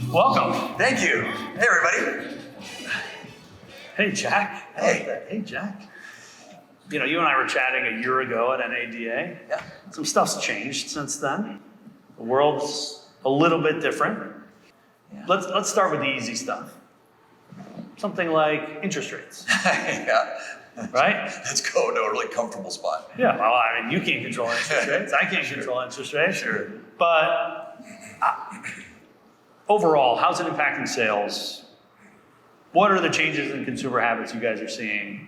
Welcome. Thank you. Hey, everybody. Hey, Jack. Hey. Hey, Jack. You know, you and I were chatting a year ago at NADA. Yeah. Some stuff's changed since then. The world's a little bit different. Yeah. Let's start with the easy stuff. Something like interest rates, Yeah. right? Let's go to a really comfortable spot. Yeah, well, I mean, you can't control interest rates. I can't control interest rates. Sure. But overall, how's it impacting sales? What are the changes in consumer habits you guys are seeing?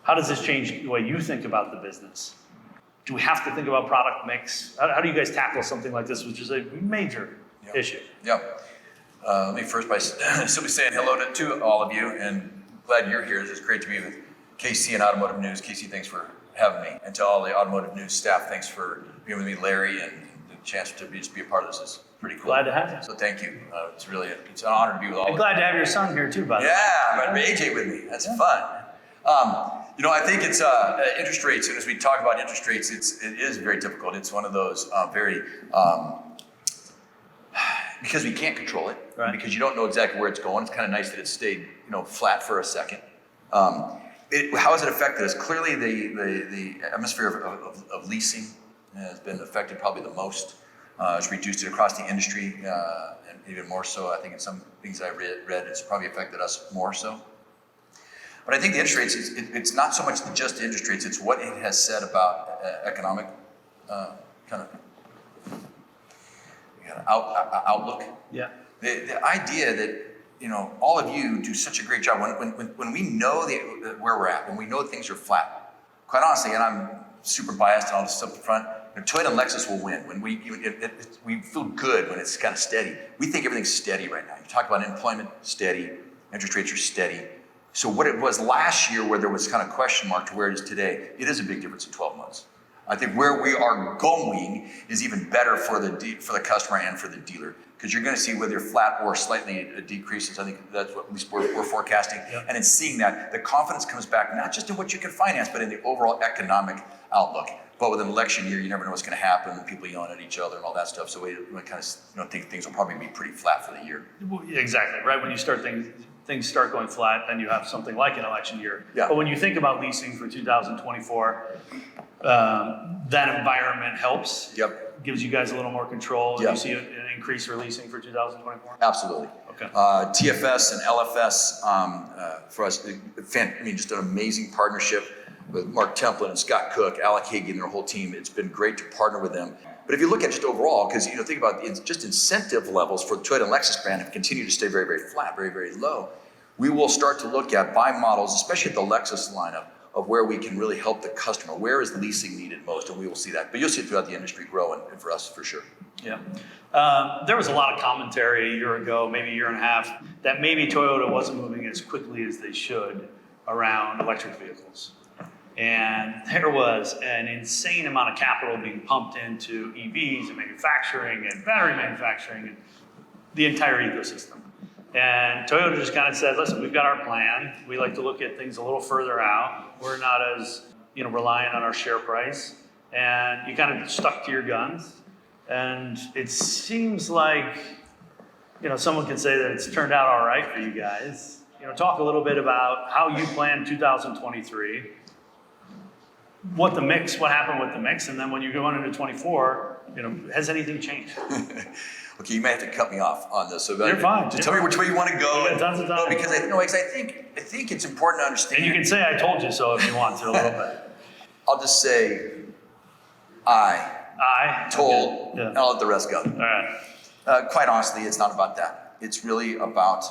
How does this change the way you think about the business? Do we have to think about product mix? How do you guys tackle something like this, which is a major issue? Yep. Let me first by simply saying hello to all of you, and glad you're here. It's great to be with KC and Automotive News. KC, thanks for having me. And to all the Automotive News staff, thanks for being with me, Larry, and the chance to be a part of this is pretty cool. Glad to have you. So thank you. It's an honor to be with all of you. Glad to have your son here too, by the way. Yeah, but AJ with me. That's fun. You know, I think it's interest rates, and as we talk about interest rates, it is very difficult. It's one of those because we can't control it, right. Because you don't know exactly where it's going. It's kind of nice that it stayed, flat for a second. How has it affected us? Clearly, the atmosphere of leasing has been affected probably the most. It's reduced it across the industry, and even more so. I think in some things I read, it's probably affected us more so. But I think the interest rates, it's not so much just the interest rates, it's what it has said about economic outlook. Yeah. The idea that, all of you do such a great job. When we know where we're at, when we know things are flat, quite honestly, and I'm super biased and all this stuff up front, Toyota and Lexus will win. When we feel good when it's kind of steady. We think everything's steady right now. You talk about employment, steady, interest rates are steady. So what it was last year where there was kind of question mark to where it is today, it is a big difference in 12 months. I think where we are going is even better for the customer and for the dealer, because you're going to see whether flat or slightly decreases. I think that's what at least we're forecasting. Yep. And in seeing that, the confidence comes back, not just in what you can finance, but in the overall economic outlook. But with an election year, you never know what's going to happen, people yelling at each other and all that stuff. So we kind of think things will probably be pretty flat for the year. Exactly, right? When you start things start going flat, then you have something like an election year. Yeah. But when you think about leasing for 2024, that environment helps. Yep. Gives you guys a little more control. Yep. You see an increase for leasing for 2024? Absolutely. Okay. TFS and LFS for us, just an amazing partnership with Mark Templin and Scott Cook, Alec Hagee and their whole team. It's been great to partner with them. But if you look at just overall, because think about just incentive levels for the Toyota and Lexus brand have continued to stay very, very flat, very, very low. We will start to look at by models, especially at the Lexus lineup, of where we can really help the customer. Where is leasing needed most? And we will see that. But you'll see it throughout the industry grow, and for us, for sure. Yeah. There was a lot of commentary a year ago, maybe a year and a half, that maybe Toyota wasn't moving as quickly as they should around electric vehicles. And there was an insane amount of capital being pumped into EVs and manufacturing and battery manufacturing and the entire ecosystem. And Toyota just kind of said, listen, we've got our plan. We like to look at things a little further out. We're not as reliant on our share price. And you kind of stuck to your guns. And it seems like, someone could say that it's turned out all right for you guys. Talk a little bit about how you plan 2023. What happened with the mix, and then when you go into 24, has anything changed? Okay, you may have to cut me off on this. So you're fine. Just tell me which way you want to go. Yeah, tons of time. Because I think it's important to understand. And you can say I told you so if you want to a little bit. I'll just say I told, okay. Yeah. And I'll let the rest go. All right. Quite honestly, it's not about that. It's really about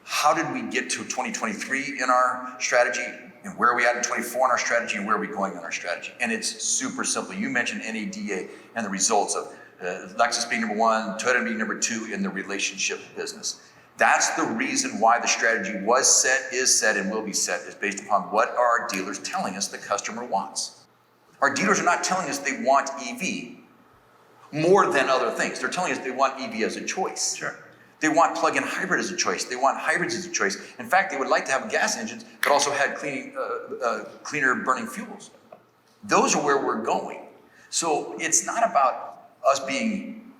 how did we get to 2023 in our strategy, and where are we at in 24 in our strategy, and where are we going in our strategy? And it's super simple. You mentioned NADA and the results of Lexus being number one, Toyota being number two in the relationship business. That's the reason why the strategy was set, is set, and will be set, is based upon what are our dealers telling us the customer wants. Our dealers are not telling us they want EV more than other things. They're telling us they want EV as a choice. Sure. They want plug-in hybrid as a choice. They want hybrids as a choice. In fact, they would like to have gas engines, but also had cleaner burning fuels. Those are where we're going. So it's not about us being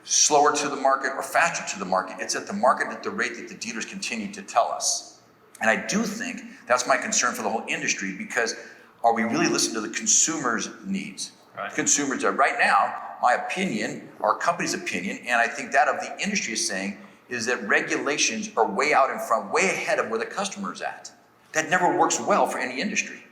slower to the market or faster to the market. It's at the market at the rate that the dealers continue to tell us. And I do think that's my concern for the whole industry, because are we really listening to the consumer's needs? Right. Consumers are right now, my opinion, our company's opinion, and I think that of the industry is saying, is that regulations are way out in front, way ahead of where the customer is at. That never works well for any industry.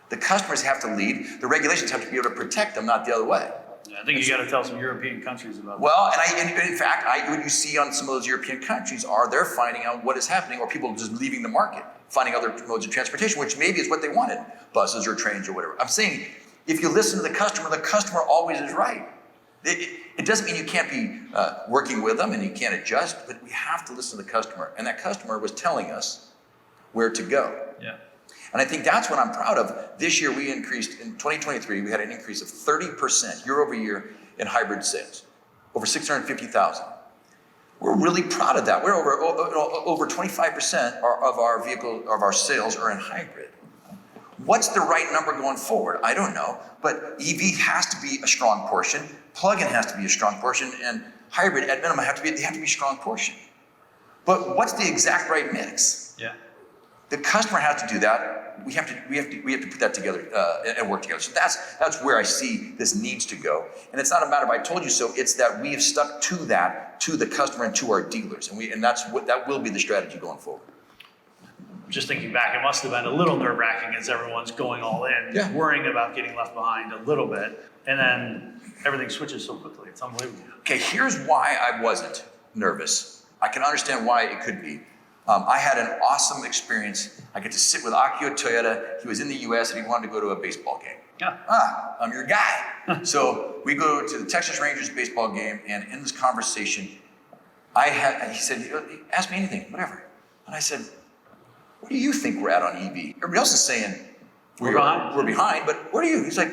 The customers have to lead. The regulations have to be able to protect them, not the other way. I think you got to tell some European countries about that. Well, and in fact, what you see on some of those European countries are they're finding out what is happening, or people just leaving the market, finding other modes of transportation, which maybe is what they wanted, buses or trains or whatever. I'm saying, if you listen to the customer always is right. It doesn't mean you can't be working with them and you can't adjust, but we have to listen to the customer. And that customer was telling us where to go. Yeah. And I think that's what I'm proud of. This year we increased, in 2023, we had an increase of 30% year over year in hybrid sales, over 650,000. We're really proud of that. We're over 25% of our sales are in hybrid. What's the right number going forward? I don't know, but EV has to be a strong portion, plug-in has to be a strong portion, and hybrid at minimum they have to be a strong portion. But what's the exact right mix? Yeah. The customer has to do that. We have to put that together and work together. So that's where I see this needs to go. And it's not a matter of I told you so. It's that we have stuck to that, to the customer and to our dealers, and that will be the strategy going forward. Just thinking back, it must have been a little nerve-wracking as everyone's going all in, worrying about getting left behind a little bit, and then everything switches so quickly. It's unbelievable. Okay, here's why I wasn't nervous. I can understand why it could be. I had an awesome experience. I get to sit with Akio Toyota. He was in the US and he wanted to go to a baseball game. Yeah. I'm your guy. So we go to the Texas Rangers baseball game, and in this conversation, he said, ask me anything, whatever. And I said, where do you think we're at on EV? Everybody else is saying we're behind, but where are you? He's like,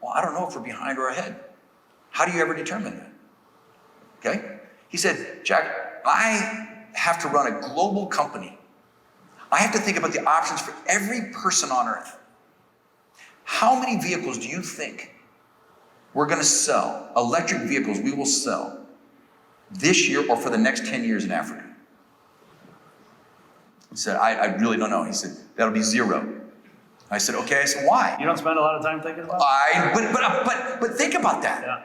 well, I don't know if we're behind or ahead. How do you ever determine that? Okay? He said, Jack, I have to run a global company. I have to think about the options for every person on earth. How many vehicles do you think we're going to sell, electric vehicles we will sell this year or for the next 10 years in Africa? He said, I really don't know. He said, that'll be 0. I said, okay. I said, why? You don't spend a lot of time thinking about it? But think about that. Yeah.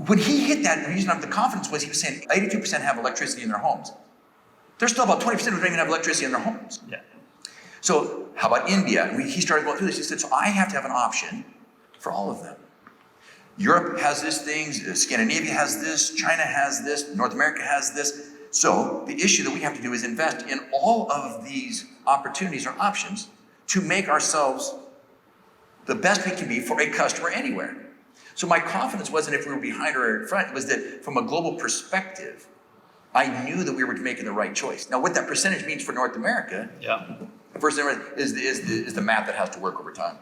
When he hit that, the reason of the confidence was he was saying 82% have electricity in their homes. There's still about 20% who don't even have electricity in their homes. Yeah. So how about India? He started going through this. He said, so I have to have an option for all of them. Europe has this thing, Scandinavia has this, China has this, North America has this. So the issue that we have to do is invest in all of these opportunities or options to make ourselves the best we can be for a customer anywhere. So my confidence wasn't if we were behind or in front. It was that from a global perspective, I knew that we were making the right choice. Now, what that percentage means for North America, first is the math that has to work over time.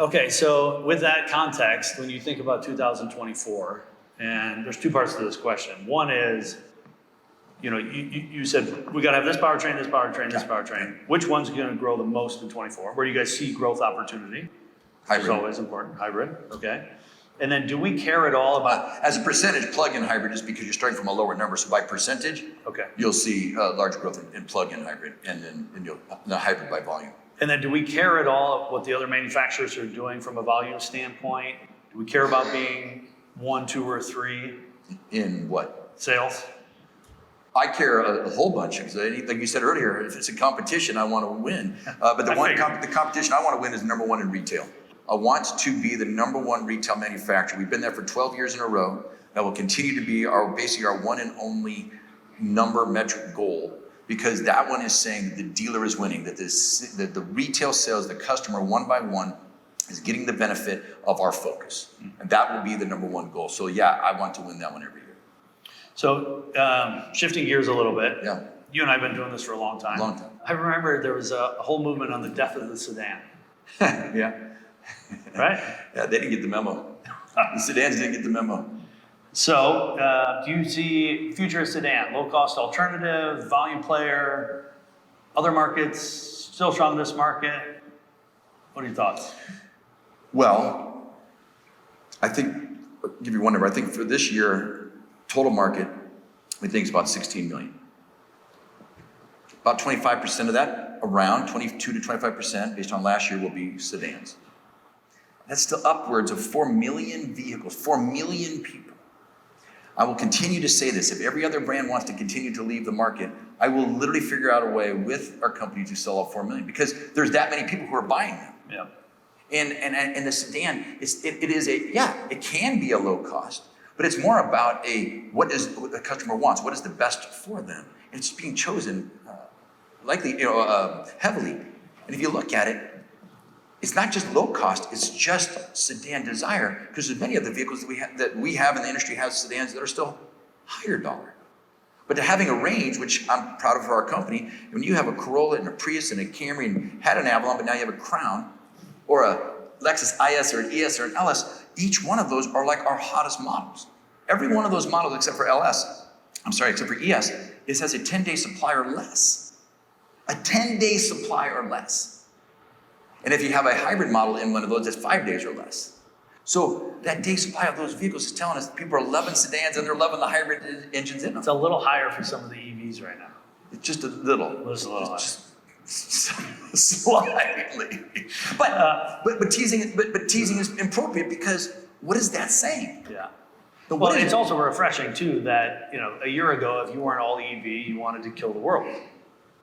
Okay, so with that context, when you think about 2024, and there's two parts to this question. One is, you said we got to have this powertrain, this powertrain, this powertrain. Which one's going to grow the most in 24? Where do you guys see growth opportunity? Hybrid. Which is always important. Hybrid, okay. And then do we care at all about... As a percentage, plug-in hybrid is because you're starting from a lower number. So by percentage, you'll see large growth in plug-in hybrid and then the hybrid by volume. And then do we care at all what the other manufacturers are doing from a volume standpoint? Do we care about being 1, 2, or 3? In what? Sales? I care a whole bunch because, like you said earlier, if it's a competition, I want to win. But the competition I want to win is number 1 in retail. I want to be the number 1 retail manufacturer. We've been there for 12 years in a row. That will continue to be basically our one and only number metric goal, because that one is saying that the dealer is winning, that the retail sales, the customer one by one is getting the benefit of our focus. And that will be the number 1 goal. So yeah, I want to win that one every year. So shifting gears a little bit. Yeah. You and I have been doing this for a long time. Long time. I remember there was a whole movement on the death of the sedan. Yeah. Right? Yeah, they didn't get the memo. The sedans didn't get the memo. So do you see future sedan, low-cost alternative, volume player, other markets, still strong in this market? What are your thoughts? Well, I think give you one number. I think for this year, total market, we think it's about 16 million. About 25% of that, around 22 to 25%, based on last year, will be sedans. That's still upwards of 4 million vehicles, 4 million people. I will continue to say this. If every other brand wants to continue to leave the market, I will literally figure out a way with our company to sell all 4 million, because there's that many people who are buying them. Yeah. And the sedan, it can be a low cost, but it's more about what the customer wants, what is the best for them. And it's being chosen heavily. And if you look at it, it's not just low cost, it's just sedan desire, because there's many of the vehicles that we have in the industry have sedans that are still higher dollar. But having a range, which I'm proud of for our company, when you have a Corolla and a Prius and a Camry and had an Avalon, but now you have a Crown, or a Lexus IS or an ES or an LS, each one of those are like our hottest models. Every one of those models except for except for ES, has a 10-day supply or less. A 10-day supply or less. And if you have a hybrid model in one of those, it's 5 days or less. So that day supply of those vehicles is telling us that people are loving sedans and they're loving the hybrid engines in them. It's a little higher for some of the EVs right now. It's just a little. Just a little higher. Slightly. But teasing is appropriate, because what is that saying? Yeah. Well, it's also refreshing too that, a year ago, if you weren't all EV, you wanted to kill the world.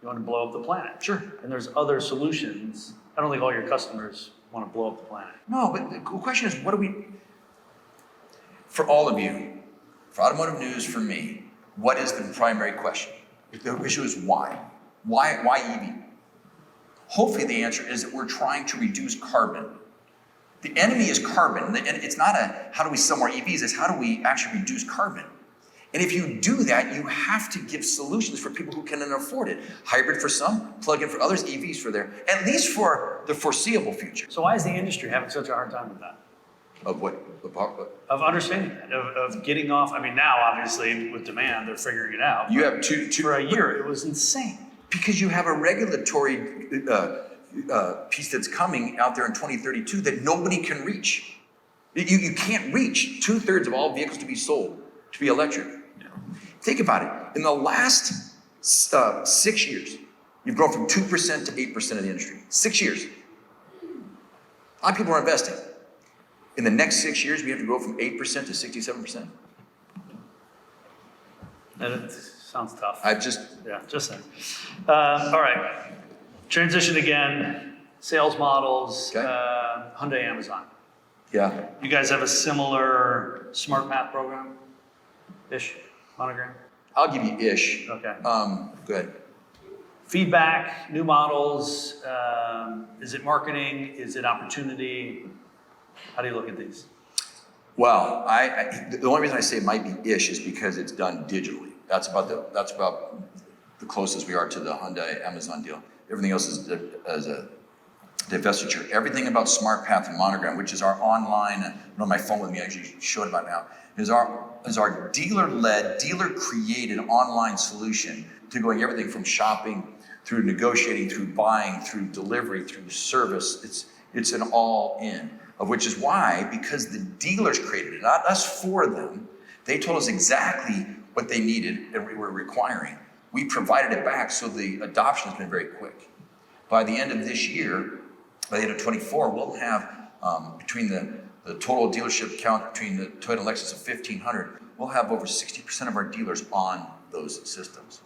You wanted to blow up the planet. Sure. And there's other solutions. I don't think all your customers want to blow up the planet. No, but the question is, for all of you, for Automotive News, for me, what is the primary question? The issue is why? Why EV? Hopefully the answer is that we're trying to reduce carbon. The enemy is carbon, and it's not how do we sell more EVs, it's how do we actually reduce carbon. And if you do that, you have to give solutions for people who can afford it. Hybrid for some, plug-in for others, EVs for at least for the foreseeable future. So why is the industry having such a hard time with that? Of what? Of understanding that, of getting off. I mean, now obviously with demand, they're figuring it out. You have two. For a year, it was insane. Because you have a regulatory piece that's coming out there in 2032 that nobody can reach. You can't reach 2/3 of all vehicles to be sold to be electric. Yeah. Think about it. In the last 6 years, you've grown from 2% to 8% of the industry. 6 years. A lot of people are investing. In the next 6 years, we have to grow from 8% to 67%. And it sounds tough. Just saying. All right. Transition again. Sales models. Okay. Hyundai, Amazon. Yeah. You guys have a similar smart map program? Ish? Monogram? I'll give you ish. Okay. Go ahead. Feedback, new models. Is it marketing? Is it opportunity? How do you look at these? Well, the only reason I say it might be ish is because it's done digitally. That's about the closest we are to the Hyundai Amazon deal. Everything else is a divestiture. Everything about SmartPath and Monogram, which is our online, I don't have my phone with me, I actually showed it about now, is our dealer-led, dealer-created online solution to going everything from shopping through negotiating, through buying, through delivery, through service. It's an all-in, of which is why, because the dealers created it, not us for them, they told us exactly what they needed and we were requiring. We provided it back, so the adoption has been very quick. By the end of this year, by the end of 24, we'll have, between the total dealership count between the Toyota and Lexus of 1,500, we'll have over 60% of our dealers on those systems.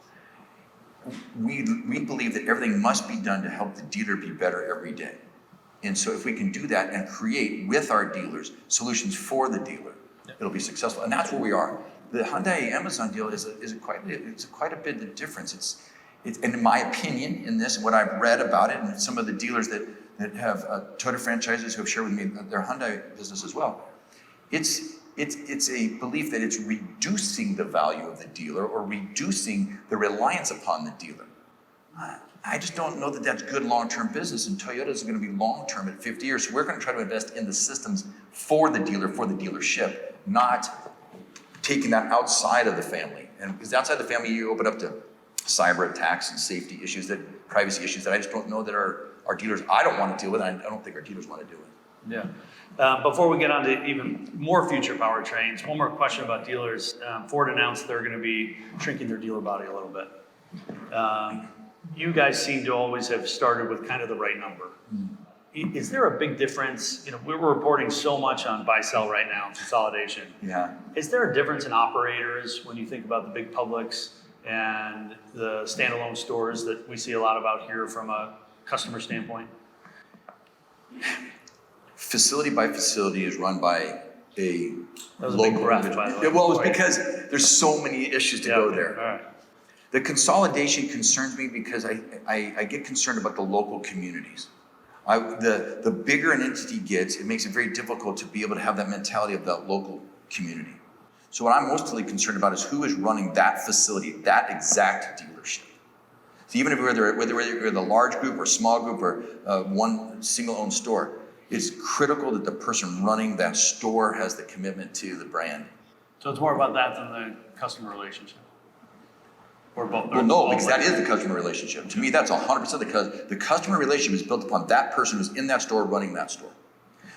We believe that everything must be done to help the dealer be better every day. And so if we can do that and create with our dealers solutions for the dealer, it'll be successful. And that's where we are. The Hyundai Amazon deal is quite a bit of difference. It's in my opinion, in this, what I've read about it, and some of the dealers that have Toyota franchises who have shared with me their Hyundai business as well, it's a belief that it's reducing the value of the dealer or reducing the reliance upon the dealer. I just don't know that that's good long-term business, and Toyota is going to be long-term at 50 years. So we're going to try to invest in the systems for the dealer, for the dealership, not taking that outside of the family. And because outside the family, you open up to cyber attacks and safety issues, privacy issues that I just don't know that our dealers, I don't want to deal with, and I don't think our dealers want to do it. Yeah. Before we get on to even more future powertrains, one more question about dealers. Ford announced they're going to be shrinking their dealer body a little bit. You guys seem to always have started with kind of the right number. Is there a big difference? You know, we're reporting so much on buy-sell right now, consolidation. Yeah. Is there a difference in operators when you think about the big publics and the standalone stores that we see a lot about here from a customer standpoint? Facility by facility is run by a That was a local. big breath, by the way. Yeah, well, it's because there's so many issues to go there. All right. The consolidation concerns me because I get concerned about the local communities. The bigger an entity gets, it makes it very difficult to be able to have that mentality of that local community. So what I'm mostly concerned about is who is running that facility, that exact dealership. So even if whether you're the large group or small group or one single owned store, it's critical that the person running that store has the commitment to the brand. So it's more about that than the customer relationship? Or both? Well, no, because that is the customer relationship. To me, that's 100% because the customer relationship is built upon that person who's in that store running that store.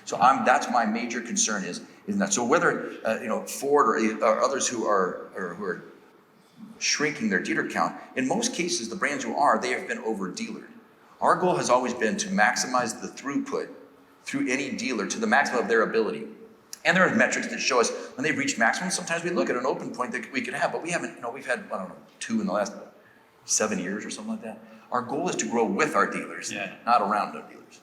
So that's my major concern is that. So whether Ford or others who are shrinking their dealer count, in most cases, the brands they have been over dealered. Our goal has always been to maximize the throughput through any dealer to the maximum of their ability. And there are metrics that show us when they've reached maximum. Sometimes we look at an open point that we could have, but we haven't, we've had, 2 in the last 7 years or something like that. Our goal is to grow with our dealers, not around our dealers.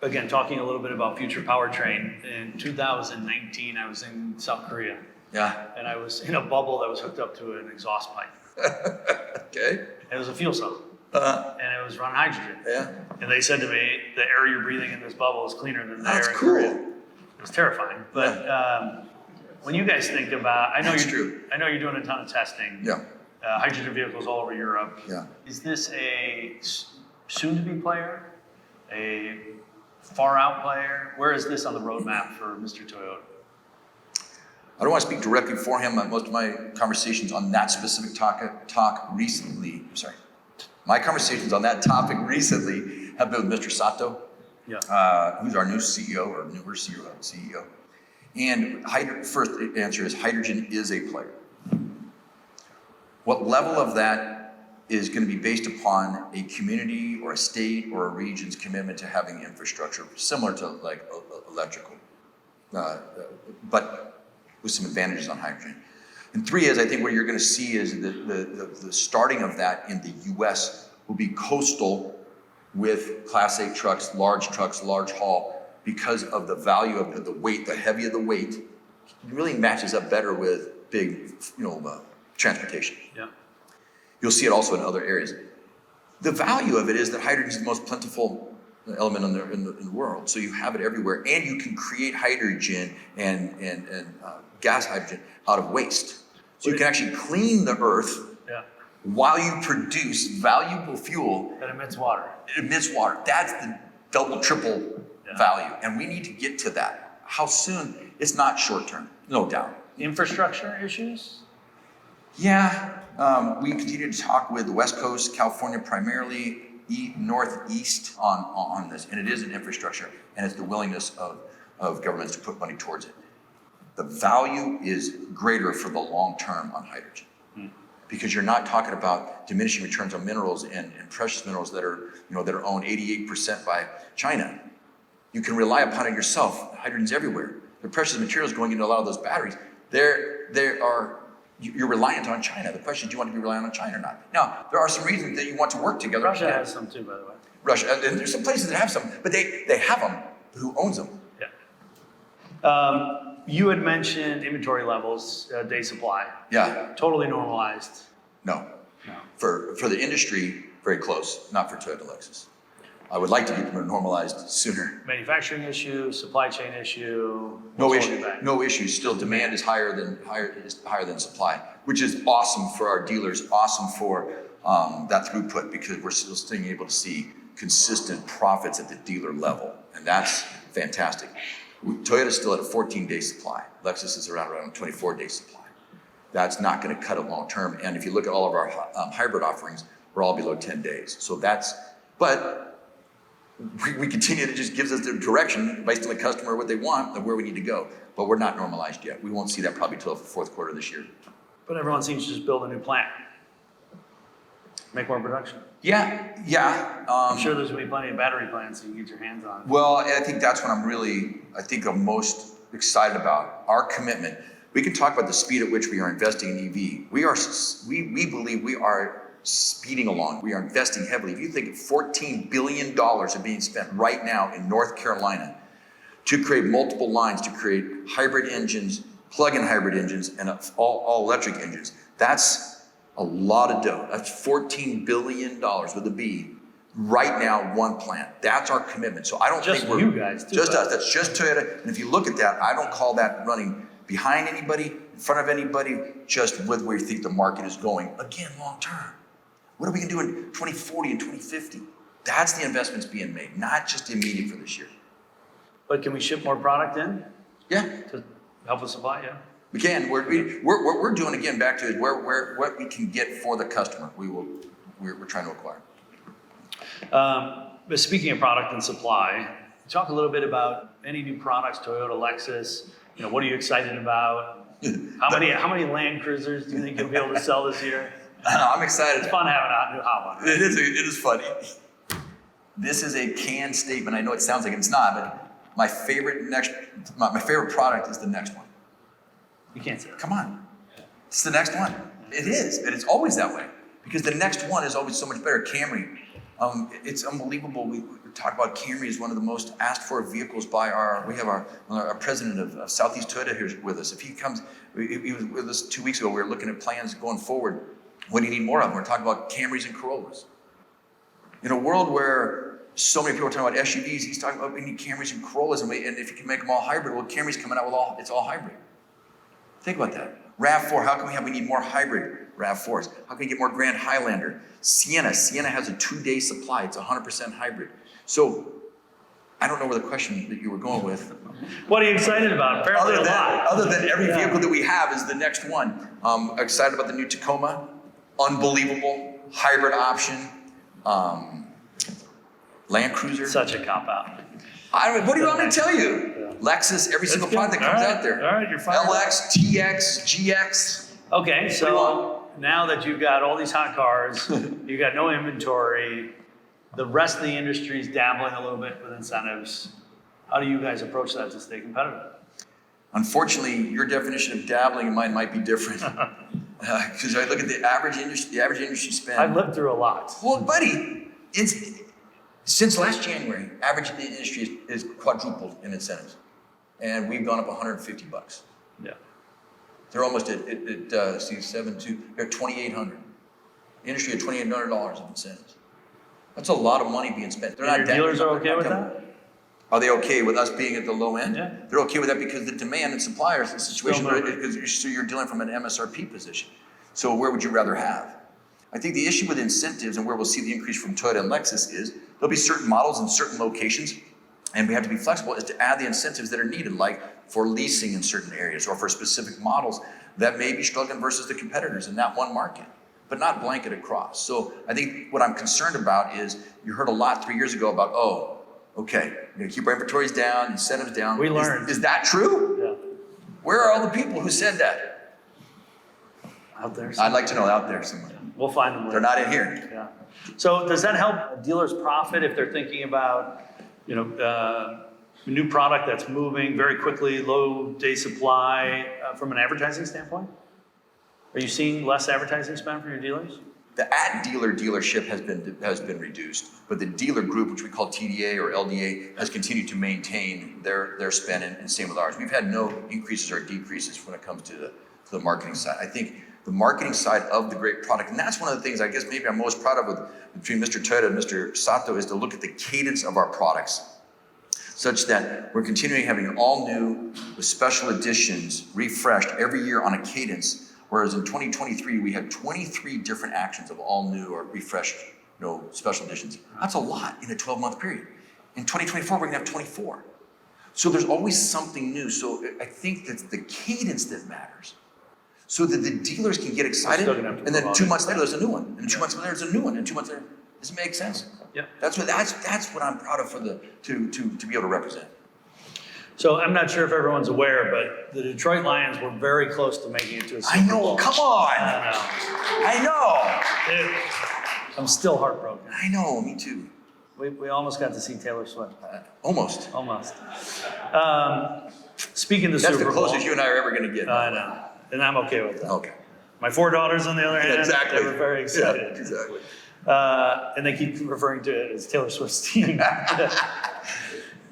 Again, talking a little bit about future powertrain, in 2019, I was in South Korea. Yeah. And I was in a bubble that was hooked up to an exhaust pipe. Okay. It was a fuel cell. And it was run hydrogen. Yeah. And they said to me, the air you're breathing in this bubble is cleaner than the air in cool. Korea. It was terrifying. But when you guys think about, I know you're doing a ton of testing. Yeah. Hydrogen vehicles all over Europe. Yeah. Is this a soon-to-be player? A far-out player? Where is this on the roadmap for Mr. Toyota? I don't want to speak directly for him. Most of my conversations on that specific my conversations on that topic recently have been with Mr. Sato, who's our new CEO or newer CEO. And first answer is hydrogen is a player. What level of that is going to be based upon a community or a state or a region's commitment to having infrastructure similar to like electrical, but with some advantages on hydrogen. And 3 is, I think what you're going to see is the starting of that in the US will be coastal with Class 8 trucks, large haul, because of the value of the weight, the heavier the weight, it really matches up better with big, transportation. Yeah. You'll see it also in other areas. The value of it is that hydrogen is the most plentiful element in the world. So you have it everywhere, and you can create hydrogen and gas hydrogen out of waste. So you can actually clean the earth while you produce valuable fuel. That emits water. It emits water. That's the double, triple value. And we need to get to that. How soon? It's not short term, no doubt. Infrastructure issues? Yeah, we continue to talk with the West Coast, California primarily, Northeast on this. And it is an infrastructure, and it's the willingness of governments to put money towards it. The value is greater for the long term on hydrogen. Because you're not talking about diminishing returns on minerals and precious minerals that are owned 88% by China. You can rely upon it yourself. Hydrogen's everywhere. The precious materials going into a lot of those batteries, you're reliant on China. The question is, do you want to be reliant on China or not? Now, there are some reasons that you want to work together. Russia has some too, by the way. Russia, and there's some places that have some, but they have them. Who owns them? Yeah. You had mentioned inventory levels, day supply. Yeah. Totally normalized. No. For the industry, very close. Not for Toyota Lexus. I would like to get them normalized sooner. Manufacturing issue, supply chain issue. No issue. No issue. Still, demand is higher than supply, which is awesome for our dealers. Awesome for that throughput, because we're still staying able to see consistent profits at the dealer level, and that's fantastic. Toyota's still at a 14-day supply. Lexus is around a 24-day supply. That's not going to cut it long term. And if you look at all of our hybrid offerings, we're all below 10 days. So but we continue to just gives us the direction based on the customer, what they want, of where we need to go. But we're not normalized yet. We won't see that probably till the fourth quarter of this year. But everyone seems to just build a new plant. Make more production. Yeah. I'm sure there's gonna be plenty of battery plants you can get your hands on. Well, I think that's what I'm most excited about. Our commitment. We can talk about the speed at which we are investing in EV. We believe we are speeding along. We are investing heavily. If you think $14 billion are being spent right now in North Carolina to create multiple lines, to create hybrid engines, plug-in hybrid engines, and all electric engines, that's a lot of dough. That's $14 billion with a B. Right now, one plant. That's our commitment. So I don't just think we're you guys. Too, just us. That's just Toyota. And if you look at that, I don't call that running behind anybody, in front of anybody, just with where you think the market is going. Again, long term. What are we going to do in 2040 and 2050? That's the investments being made, not just immediate for this year. But can we ship more product in? Yeah, To help us supply, yeah. we can. We're doing again back to is what we can get for the customer. We're trying to acquire. But speaking of product and supply, talk a little bit about any new products, Toyota, Lexus. What are you excited about? How many Land Cruisers do you think you'll be able to sell this year? I'm excited. It's fun having a new hot one. Right? It is funny. This is a canned statement. I know it sounds like it's not, but my favorite product is the next one. You can't say that. Come on. It's the next one. It is, and it's always that way. Because the next one is always so much better. Camry. It's unbelievable. We talk about Camry as one of the most asked for vehicles by we have our president of Southeast Toyota here with us. If he comes, he was with us 2 weeks ago. We were looking at plans going forward. What do you need more of? We're talking about Camrys and Corollas. In a world where so many people are talking about SUVs, he's talking about we need Camrys and Corollas, and if you can make them all hybrid, well, Camry's coming out with it's all hybrid. Think about that. RAV4, how can we need more hybrid RAV4s? How can we get more Grand Highlander? Sienna has a 2-day supply. It's 100% hybrid. So I don't know where the question that you were going with. What are you excited about? Apparently a lot. Other than every vehicle that we have is the next one. I'm excited about the new Tacoma. Unbelievable. Hybrid option. Land Cruiser. Such a cop-out. What do you want me to tell you? Yeah. Lexus, every single product that comes out there. All right, you're fine. LX, TX, GX. Okay, so now that you've got all these hot cars, you've got no inventory, the rest of the industry is dabbling a little bit with incentives. How do you guys approach that to stay competitive? Unfortunately, your definition of dabbling and mine might be different. Because I look at the average industry spend. I've lived through a lot. Well, buddy, since last January, average industry is quadrupled in incentives, and we've gone up $150. Yeah, they're almost at they're 2,800. Industry at $2,800 of incentives. That's a lot of money being spent. Your dealers are okay with that? Are they okay with us being at the low end? Yeah. They're okay with that because the demand and suppliers, the situation, so you're dealing from an MSRP position. So where would you rather have? I think the issue with incentives and where we'll see the increase from Toyota and Lexus is there'll be certain models in certain locations, and we have to be flexible is to add the incentives that are needed, like for leasing in certain areas or for specific models that may be struggling versus the competitors in that one market, but not blanket across. So I think what I'm concerned about is you heard a lot 3 years ago about, okay, we're gonna keep our inventories down, incentives down. We learned. Is that true? Yeah. Where are all the people who said that? Out there. I'd like to know out there somewhere. We'll find them later. They're not in here. Yeah. So does that help a dealer's profit if they're thinking about, a new product that's moving very quickly, low day supply, from an advertising standpoint? Are you seeing less advertising spend from your dealers? The dealership has been reduced, but the dealer group, which we call TDA or LDA, has continued to maintain their spend, and same with ours. We've had no increases or decreases when it comes to the marketing side. I think the marketing side of the great product, and that's one of the things I guess maybe I'm most proud of between Mr. Toyota and Mr. Sato, is to look at the cadence of our products, such that we're continuing having all new with special editions refreshed every year on a cadence. Whereas in 2023, we had 23 different actions of all new or refreshed, special editions. That's a lot in a 12-month period. In 2024, we're gonna have 24. So there's always something new. So I think that's the cadence that matters. So that the dealers can get excited, and then 2 months later, there's a new one. And 2 months later, there's a new one. And 2 months later, does it make sense? Yep. That's what I'm proud of to be able to represent. So I'm not sure if everyone's aware, but the Detroit Lions were very close to making it to a Super I know, Bowl. come on. I I know. know. Dude, I'm still heartbroken. I know, me too. We almost got to see Taylor Swift. Almost. Almost. Speaking of the That's Super the Bowl. closest you and I are ever going to get. I know. And I'm okay with that. Okay. My 4 daughters, on the other hand, Exactly. they were very excited. Yeah, exactly. And they keep referring to it as Taylor Swift's team.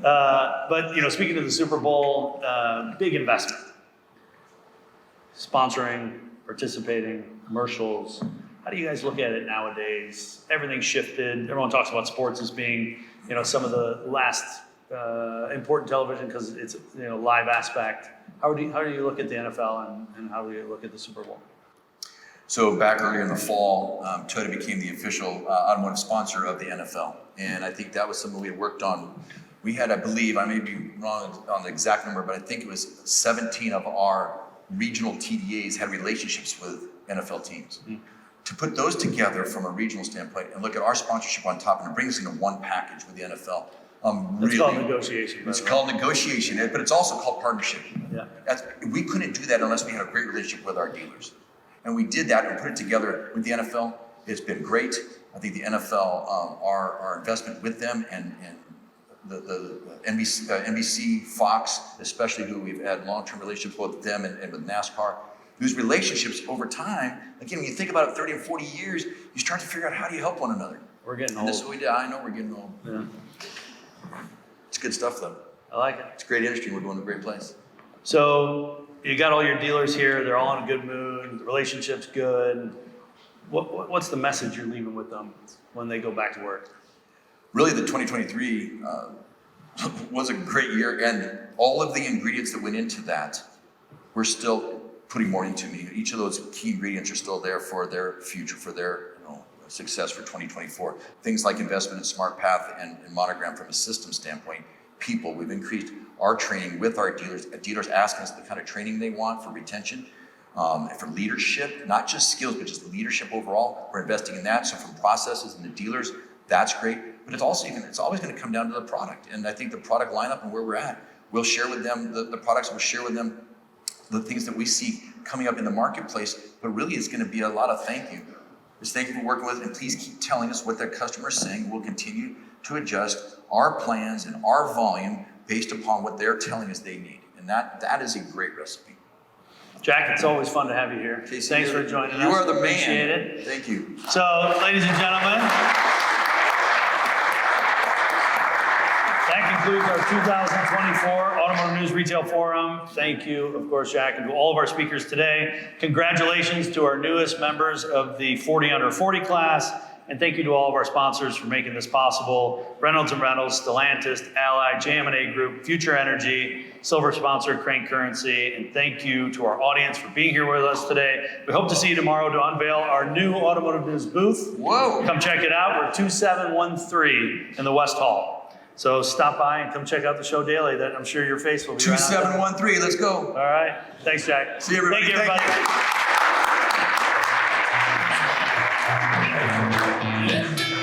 But, speaking of the Super Bowl, big investment. Sponsoring, participating, commercials. How do you guys look at it nowadays? Everything's shifted. Everyone talks about sports as being, some of the last important television because it's, live aspect. How do you look at the NFL and how do you look at the Super Bowl? So back earlier in the fall, Toyota became the official automotive sponsor of the NFL. And I think that was something we had worked on. We had, I believe, I may be wrong on the exact number, but I think it was 17 of our regional TDAs had relationships with NFL teams. Mm-hmm. To put those together from a regional standpoint and look at our sponsorship on top and it brings into one package with the NFL. It's called negotiation. It's called negotiation, but it's also called partnership. Yeah. We couldn't do that unless we had a great relationship with our dealers. And we did that and put it together with the NFL. It's been great. I think the NFL, our investment with them and the NBC, Fox, especially who we've had long-term relationships with them and with NASCAR. Those relationships over time, again, when you think about it 30 and 40 years, you start to figure out how do you help one another. We're getting old. And this is what we did. I know we're getting old. Yeah. It's good stuff though. I like it. It's a great industry. We're going to a great place. So you got all your dealers here. They're all in a good mood. The relationship's good. What's the message you're leaving with them when they go back to work? Really, the 2023 was a great year, and all of the ingredients that went into that, we're still putting more into me. Each of those key ingredients are still there for their future, for their success for 2024. Things like investment in Smart Path and Monogram from a system standpoint. People, we've increased our training with our dealers. Dealers asking us the kind of training they want for retention, for leadership, not just skills, but just leadership overall. We're investing in that. So from processes and the dealers, that's great. But it's always going to come down to the product. And I think the product lineup and where we're at, we'll share with them the products, we'll share with them the things that we see coming up in the marketplace. But really, it's going to be a lot of thank you. Just thank you for working with us, and please keep telling us what their customers are saying. We'll continue to adjust our plans and our volume based upon what they're telling us they need. And that is a great recipe. Jack, it's always fun to have you here. KC, Thanks for joining us. You are the man. Appreciate it. Thank you. So, ladies and gentlemen, that concludes our 2024 Automotive News Retail Forum. Thank you, of course, Jack, and to all of our speakers today. Congratulations to our newest members of the 40 under 40 class. And thank you to all of our sponsors for making this possible. Reynolds & Reynolds, Stellantis, Ally, JM&A Group, Future Energy, silver sponsor, Crain Currency. And thank you to our audience for being here with us today. We hope to see you tomorrow to unveil our new Automotive News booth. Whoa. Come check it out. We're 2713 in the West Hall. So stop by and come check out the show daily. That I'm sure your face will be right on there. 2713, let's go. All right. Thanks, Jack. See you, everybody. Thank you, everybody. Thank you.